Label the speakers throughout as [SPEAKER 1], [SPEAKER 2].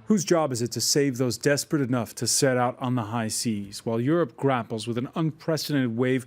[SPEAKER 1] Whose job is it to save those desperate enough to set out on the high seas, while Europe grapples with an unprecedented wave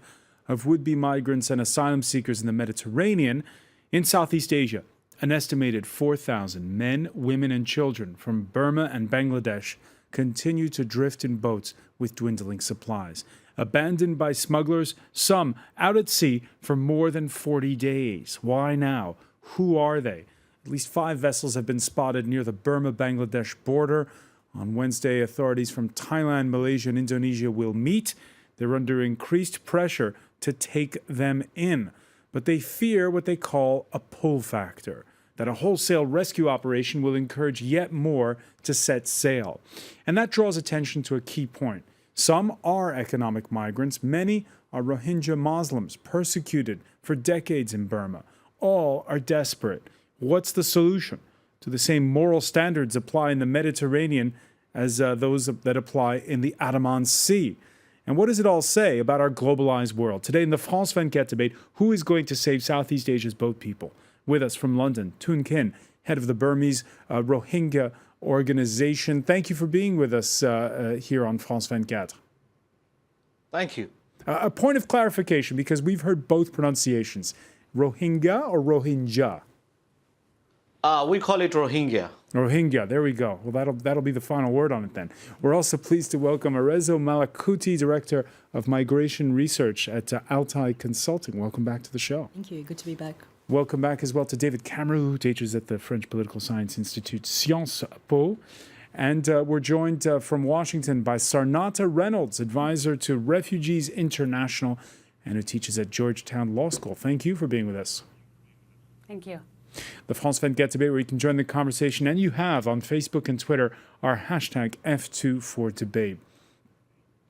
[SPEAKER 1] of would-be migrants and asylum seekers in the Mediterranean? In Southeast Asia, an estimated 4,000 men, women, and children from Burma and Bangladesh continue to drift in boats with dwindling supplies, abandoned by smugglers, some out at sea for more than 40 days. Why now? Who are they? At least 5 vessels have been spotted near the Burma-Bangladesh border. On Wednesday, authorities from Thailand, Malaysia, and Indonesia will meet. They're under increased pressure to take them in. But they fear what they call a pull factor, that a wholesale rescue operation will encourage yet more to set sail. And that draws attention to a key point. Some are economic migrants. Many are Rohingya Muslims, persecuted for decades in Burma. All are desperate. What's the solution? Do the same moral standards apply in the Mediterranean as those that apply in the Andaman Sea? And what does it all say about our globalized world? Today in the France 24 debate, who is going to save Southeast Asia's boat people? With us from London, Toon Kin, head of the Burmese Rohingya organization. Thank you for being with us here on France 24.
[SPEAKER 2] Thank you.
[SPEAKER 1] A point of clarification, because we've heard both pronunciations. Rohingya or Rohingya?
[SPEAKER 2] We call it Rohingya.
[SPEAKER 1] Rohingya, there we go. Well, that'll be the final word on it then. We're also pleased to welcome Arezo Malakuti, Director of Migration Research at Altai Consulting. Welcome back to the show.
[SPEAKER 3] Thank you. Good to be back.
[SPEAKER 1] Welcome back as well to David Cameron, who teaches at the French Political Science Institute Sciences Po. And we're joined from Washington by Sarnata Reynolds, advisor to Refugees International, and who teaches at Georgetown Law School. Thank you for being with us.
[SPEAKER 4] Thank you.
[SPEAKER 1] The France 24 debate, where you can join the conversation, and you have on Facebook and Twitter our hashtag F2ForDebate.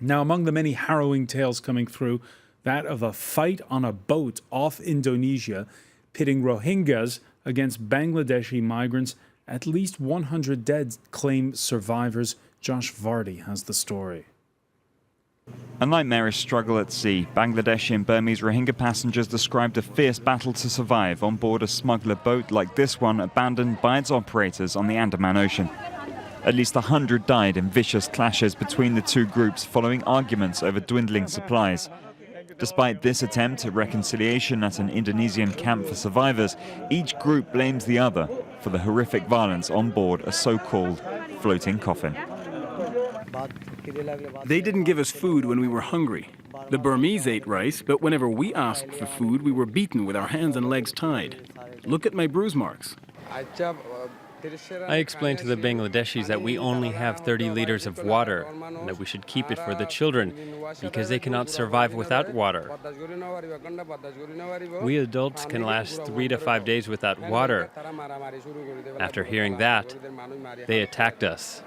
[SPEAKER 1] Now, among the many harrowing tales coming through, that of a fight on a boat off Indonesia, pitting Rohingyas against Bangladeshi migrants. At least 100 dead, claim survivors. Josh Vardy has the story.
[SPEAKER 5] A nightmarish struggle at sea. Bangladeshi and Burmese Rohingya passengers described a fierce battle to survive on board a smuggler boat like this one, abandoned by its operators on the Andaman Ocean. At least 100 died in vicious clashes between the two groups following arguments over dwindling supplies. Despite this attempt at reconciliation at an Indonesian camp for survivors, each group blames the other for the horrific violence on board a so-called floating coffin.
[SPEAKER 6] They didn't give us food when we were hungry. The Burmese ate rice, but whenever we asked for food, we were beaten with our hands and legs tied. Look at my bruise marks.
[SPEAKER 7] I explained to the Bangladeshis that we only have 30 liters of water, and that we should keep it for the children, because they cannot survive without water. We adults can last 3 to 5 days without water. After hearing that, they attacked us.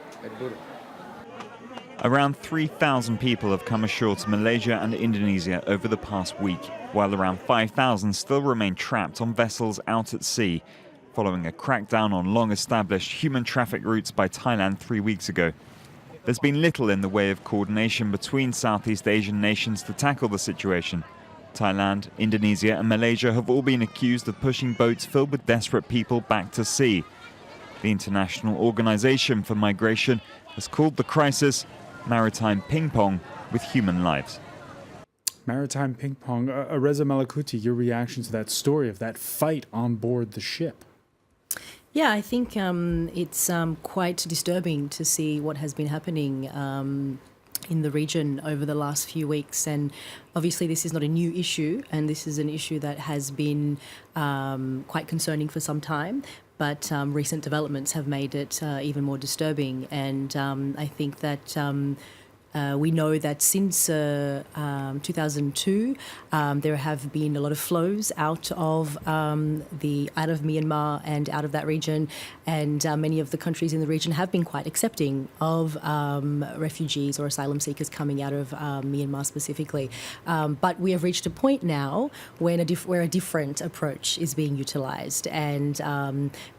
[SPEAKER 5] Around 3,000 people have come ashore to Malaysia and Indonesia over the past week, while around 5,000 still remain trapped on vessels out at sea, following a crackdown on long-established human traffic routes by Thailand 3 weeks ago. There's been little in the way of coordination between Southeast Asian nations to tackle the situation. Thailand, Indonesia and Malaysia have all been accused of pushing boats filled with desperate people back to sea. The International Organization for Migration has called the crisis maritime ping-pong with human lives.
[SPEAKER 1] Maritime ping-pong. Arezo Malakuti, your reaction to that story of that fight on board the ship?
[SPEAKER 3] Yeah, I think it's quite disturbing to see what has been happening in the region over the last few weeks. And obviously this is not a new issue, and this is an issue that has been quite concerning for some time. But recent developments have made it even more disturbing. And I think that we know that since 2002, there have been a lot of flows out of Myanmar and out of that region, and many of the countries in the region have been quite accepting of refugees or asylum seekers coming out of Myanmar specifically. But we have reached a point now where a different approach is being utilised, and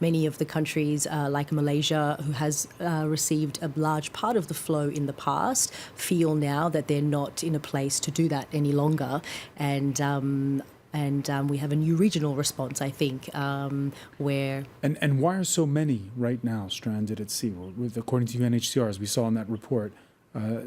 [SPEAKER 3] many of the countries like Malaysia, who has received a large part of the flow in the past, feel now that they're not in a place to do that any longer. And And we have a new regional response, I think, where...
[SPEAKER 1] And why are so many right now stranded at sea? Well, according to UNHCR, as we saw in that report,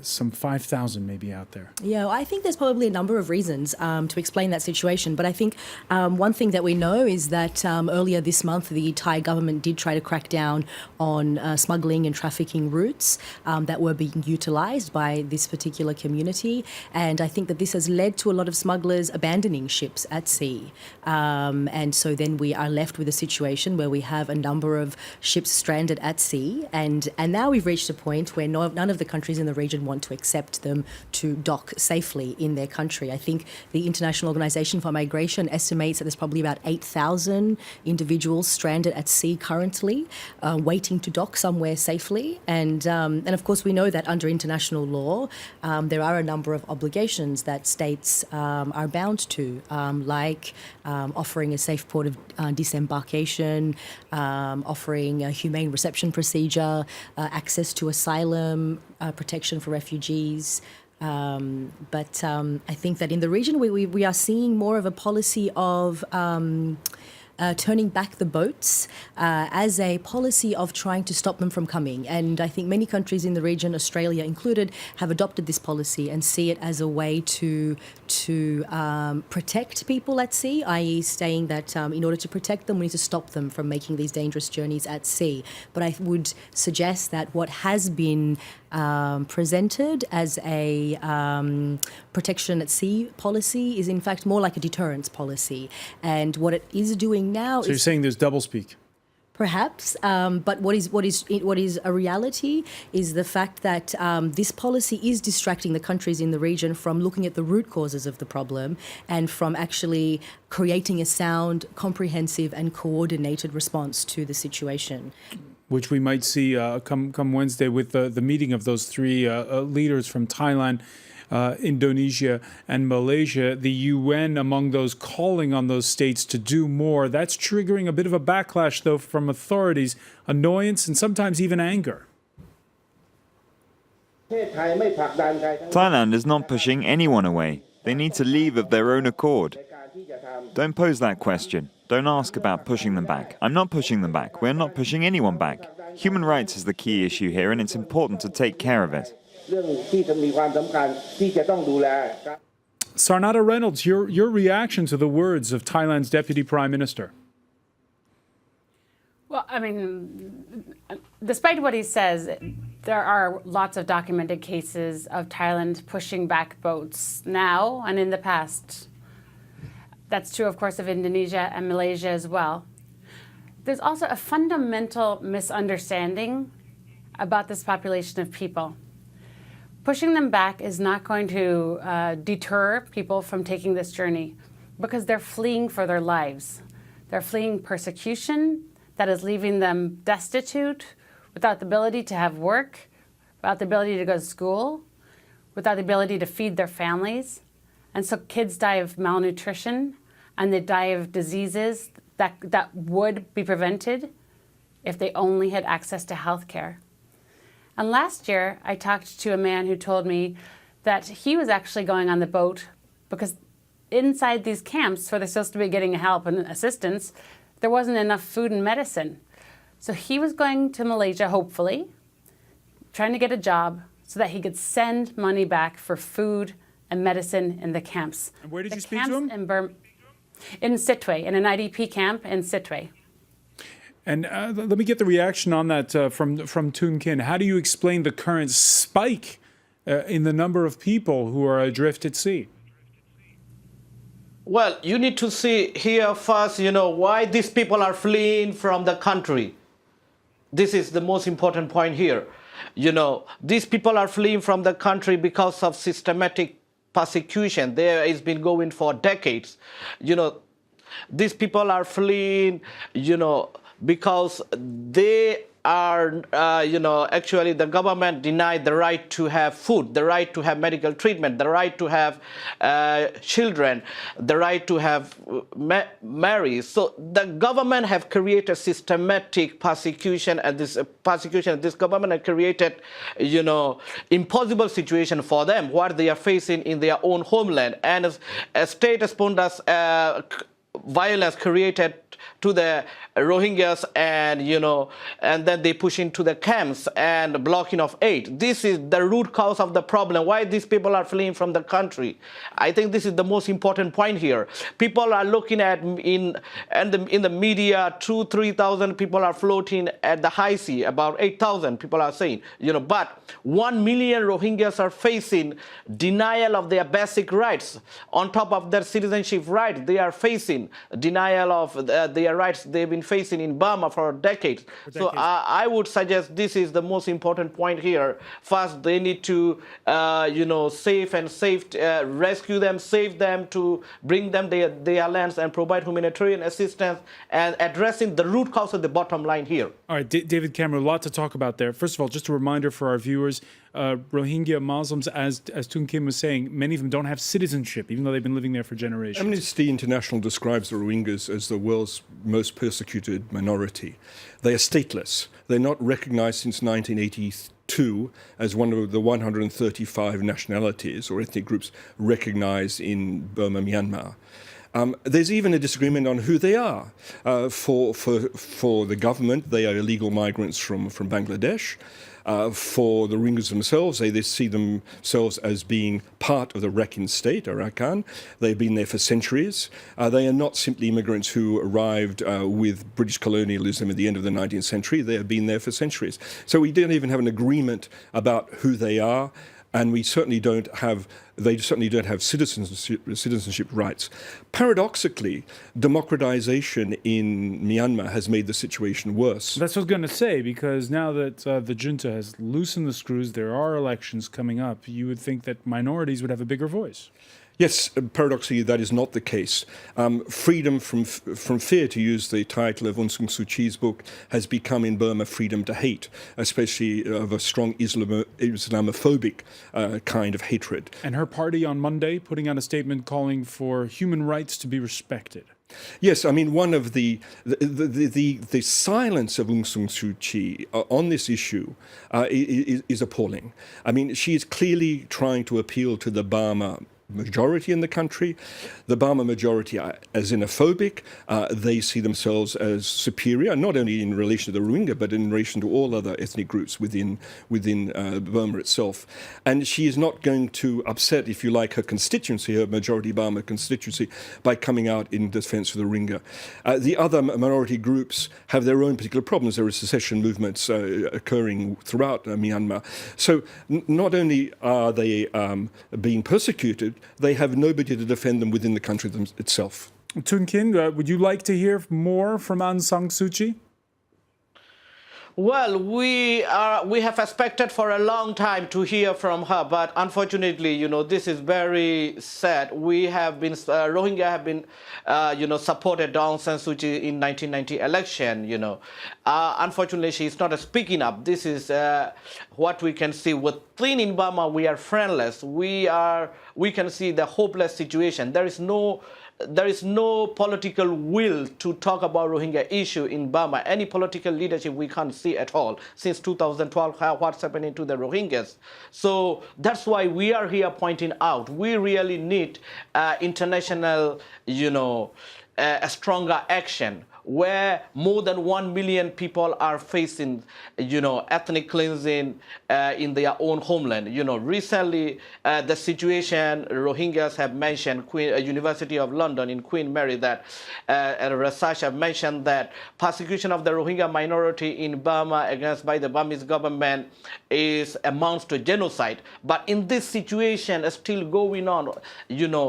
[SPEAKER 1] some 5,000 maybe out there.
[SPEAKER 3] Yeah, I think there's probably a number of reasons to explain that situation. But I think one thing that we know is that earlier this month, the Thai government did try to crack down on smuggling and trafficking routes that were being utilised by this particular community. And I think that this has led to a lot of smugglers abandoning ships at sea. And so then we are left with a situation where we have a number of ships stranded at sea. And now we've reached a point where none of the countries in the region want to accept them to dock safely in their country. I think the International Organization for Migration estimates that there's probably about 8,000 individuals stranded at sea currently, waiting to dock somewhere safely. And of course, we know that under international law, there are a number of obligations that states are bound to, like offering a safe port of disembarkation, offering a humane reception procedure, access to asylum, protection for refugees. But I think that in the region we are seeing more of a policy of turning back the boats as a policy of trying to stop them from coming. And I think many countries in the region, Australia included, have adopted this policy and see it as a way to protect people at sea, i.e. saying that in order to protect them, we need to stop them from making these dangerous journeys at sea. But I would suggest that what has been presented as a protection at sea policy is in fact more like a deterrence policy. And what it is doing now
[SPEAKER 1] So you're saying there's doublespeak?
[SPEAKER 3] Perhaps, but what is a reality is the fact that this policy is distracting the countries in the region from looking at the root causes of the problem and from actually creating a sound, comprehensive and coordinated response to the situation.
[SPEAKER 1] Which we might see come Wednesday with the meeting of those three leaders from Thailand, Indonesia and Malaysia, the UN among those calling on those states to do more. That's triggering a bit of a backlash, though, from authorities, annoyance and sometimes even anger.
[SPEAKER 5] Thailand is not pushing anyone away. They need to leave of their own accord. Don't pose that question. Don't ask about pushing them back. I'm not pushing them back. We're not pushing anyone back. Human rights is the key issue here, and it's important to take care of it.
[SPEAKER 1] Sarnata Reynolds, your reaction to the words of Thailand's Deputy Prime Minister?
[SPEAKER 4] Well, I mean, despite what he says, there are lots of documented cases of Thailand pushing back boats now and in the past. That's true, of course, of Indonesia and Malaysia as well. There's also a fundamental misunderstanding about this population of people. Pushing them back is not going to deter people from taking this journey because they're fleeing for their lives. They're fleeing persecution that is leaving them destitute, without the ability to have work, without the ability to go to school, without the ability to feed their families. And so kids die of malnutrition and they die of diseases that would be prevented if they only had access to health care. And last year, I talked to a man who told me that he was actually going on the boat because inside these camps where they're supposed to be getting help and assistance, there wasn't enough food and medicine. So he was going to Malaysia, hopefully, trying to get a job so that he could send money back for food and medicine in the camps.
[SPEAKER 1] And where did you speak to him?
[SPEAKER 4] In Sittwe, in an IDP camp in Sittwe.
[SPEAKER 1] And let me get the reaction on that from Toon Kin. How do you explain the current spike in the number of people who are adrift at sea?
[SPEAKER 2] Well, you need to see here first, why these people are fleeing from the country. This is the most important point here. These people are fleeing from the country because of systematic persecution. There has been going for decades. These people are fleeing, because they are, actually the government denied the right to have food, the right to have medical treatment, the right to have children, the right to have marry. So the government have created systematic persecution, and this government has created, impossible situation for them, what they are facing in their own homeland, and a state-sponsored violence created to the Rohingyas, and then they push into the camps and blocking of aid. This is the root cause of the problem. Why these people are fleeing from the country? I think this is the most important point here. People are looking at in the media, 2,000-3,000 people are floating at the high sea. About 8,000 people are saying, but 1 million Rohingyas are facing denial of their basic rights. On top of their citizenship rights, they are facing denial of their rights they've been facing in Burma for decades. So I would suggest this is the most important point here. First, they need to, rescue them, save them, to bring them their lands and provide humanitarian assistance, and addressing the root cause of the bottom line here.
[SPEAKER 1] All right, David Cameron, a lot to talk about there. First of all, just a reminder for our viewers, Rohingya Muslims, as Tung Kim was saying, many of them don't have citizenship, even though they've been living there for generations.
[SPEAKER 8] Amnesty International describes the Rohingyas as the world's most persecuted minority. They are stateless. They're not recognized since 1982 as one of the 135 nationalities or ethnic groups recognized in Burma, Myanmar. There's even a disagreement on who they are. For the government, they are illegal migrants from Bangladesh. For the Rohingyas themselves, they see themselves as being part of the Rakhine state, Arakan. They've been there for centuries. They are not simply immigrants who arrived with British colonialism at the end of the 19th century. They have been there for centuries. So we don't even have an agreement about who they are, and they certainly don't have citizenship rights. Paradoxically, democratization in Myanmar has made the situation worse.
[SPEAKER 1] That's what I was going to say, because now that the junta has loosened the screws, there are elections coming up, you would think that minorities would have a bigger voice.
[SPEAKER 8] Yes, paradoxically, that is not the case. Freedom from fear, to use the title of Aung San Suu Kyi's book, has become in Burma freedom to hate, especially of a strong Islamophobic kind of hatred.
[SPEAKER 1] And her party on Monday putting out a statement calling for human rights to be respected.
[SPEAKER 8] Yes, I mean, one of the silence of Aung San Suu Kyi on this issue is appalling. I mean, she is clearly trying to appeal to the Burma majority in the country. The Burma majority are xenophobic. They see themselves as superior, not only in relation to the Rohingya, but in relation to all other ethnic groups within Burma itself. And she is not going to upset, if you like, her constituency, her majority Burma constituency, by coming out in defense of the Rohingya. The other minority groups have their own particular problems. There are secession movements occurring throughout Myanmar. So not only are they being persecuted, they have nobody to defend them within the country itself.
[SPEAKER 1] Tung Kin, would you like to hear more from Aung San Suu Kyi?
[SPEAKER 2] Well, we have expected for a long time to hear from her, but unfortunately, this is very sad. We have been, Rohingya have been, supported Aung San Suu Kyi in 1990 election, Unfortunately, she is not speaking up. This is what we can see. Within in Burma, we are friendless. We can see the hopeless situation. There is no political will to talk about Rohingya issue in Burma. Any political leadership we can't see at all since 2012, what's happening to the Rohingyas. So that's why we are here pointing out we really need international, a stronger action, where more than 1 million people are facing, ethnic cleansing in their own homeland. Recently, the situation Rohingyas have mentioned, University of London in Queen Mary, that a research have mentioned that persecution of the Rohingya minority in Burma by the Burmese government amounts to genocide. But in this situation still going on,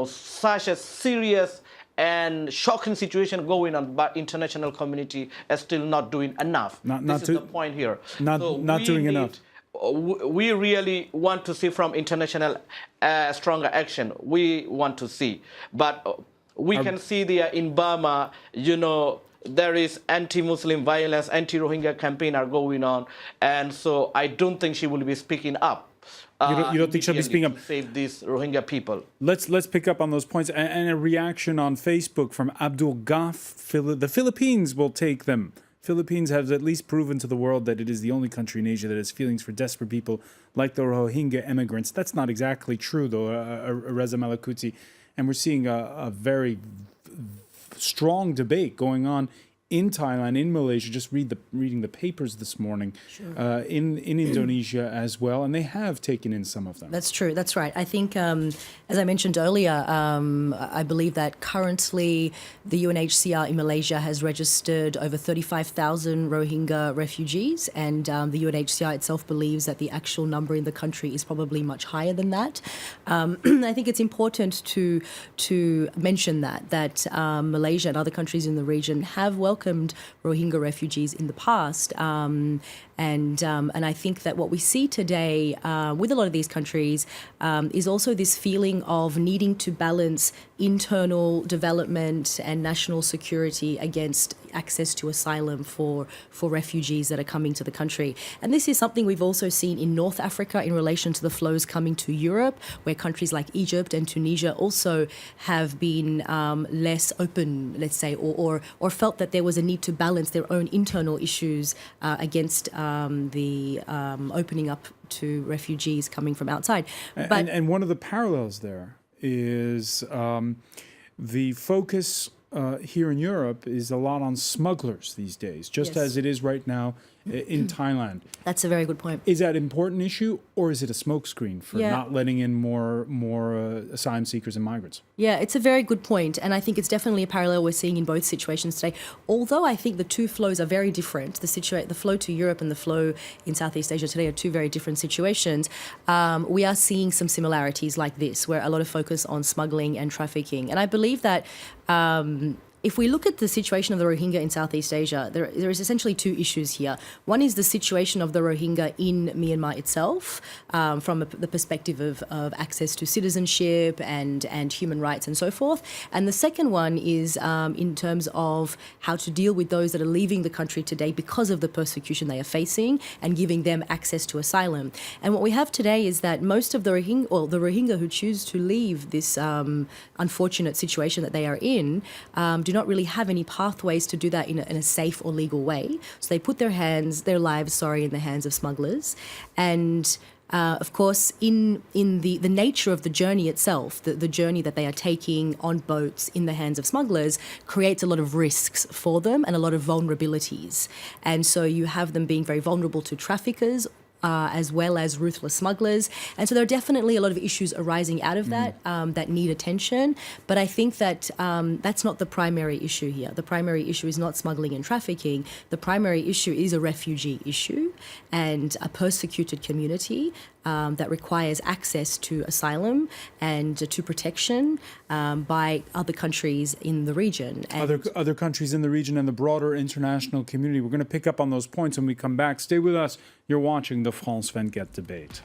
[SPEAKER 2] such a serious and shocking situation going on, but international community is still not doing enough. This is the point here.
[SPEAKER 1] Not doing enough.
[SPEAKER 2] We really want to see from international stronger action. We want to see, but we can see there in Burma, there is anti-Muslim violence, anti-Rohingya campaign are going on, and so I don't think she will be speaking up.
[SPEAKER 1] You don't think she'll be speaking up?
[SPEAKER 2] To save these Rohingya people.
[SPEAKER 1] Let's pick up on those points. And a reaction on Facebook from Abdul Ghaff. The Philippines will take them. Philippines has at least proven to the world that it is the only country in Asia that has feelings for desperate people like the Rohingya immigrants. That's not exactly true, though, Reza Malakuti. And we're seeing a very strong debate going on in Thailand, in Malaysia, just reading the papers this morning, in Indonesia as well, and they have taken in some of them.
[SPEAKER 3] That's true. That's right. I think, as I mentioned earlier, I believe that currently the UNHCR in Malaysia has registered over 35,000 Rohingya refugees, and the UNHCR itself believes that the actual number in the country is probably much higher than that. I think it's important to mention that Malaysia and other countries in the region have welcomed Rohingya refugees in the past, and I think that what we see today with a lot of these countries is also this feeling of needing to balance internal development and national security against access to asylum for refugees that are coming to the country. And this is something we've also seen in North Africa in relation to the flows coming to Europe, where countries like Egypt and Tunisia also have been less open, let's say, or felt that there was a need to balance their own internal issues against the opening up to refugees coming from outside.
[SPEAKER 1] And one of the parallels there is the focus here in Europe is a lot on smugglers these days, just as it is right now in Thailand.
[SPEAKER 3] That's a very good point.
[SPEAKER 1] Is that an important issue, or is it a smokescreen for not letting in more asylum seekers and migrants?
[SPEAKER 3] Yeah, it's a very good point, and I think it's definitely a parallel we're seeing in both situations today. Although I think the two flows are very different, the flow to Europe and the flow in Southeast Asia today are two very different situations. We are seeing some similarities like this, where a lot of focus on smuggling and trafficking, and I believe that if we look at the situation of the Rohingya in Southeast Asia, there is essentially two issues here. One is the situation of the Rohingya in Myanmar itself, from the perspective of access to citizenship and human rights and so forth. And the second one is in terms of how to deal with those that are leaving the country today because of the persecution they are facing and giving them access to asylum. And what we have today is that most of the Rohingya who choose to leave this unfortunate situation that they are in, do not really have any pathways to do that in a safe or legal way. So they put their lives in the hands of smugglers. And of course, in the nature of the journey itself, the journey that they are taking on boats in the hands of smugglers creates a lot of risks for them and a lot of vulnerabilities. And so you have them being very vulnerable to traffickers, as well as ruthless smugglers. And so there are definitely a lot of issues arising out of that that need attention. But I think that that's not the primary issue here. The primary issue is not smuggling and trafficking. The primary issue is a refugee issue and a persecuted community that requires access to asylum and to protection by other countries in the region. And
[SPEAKER 1] other countries in the region and the broader international community. We're going to pick up on those points when we come back. Stay with us. You're watching the France 24 debate.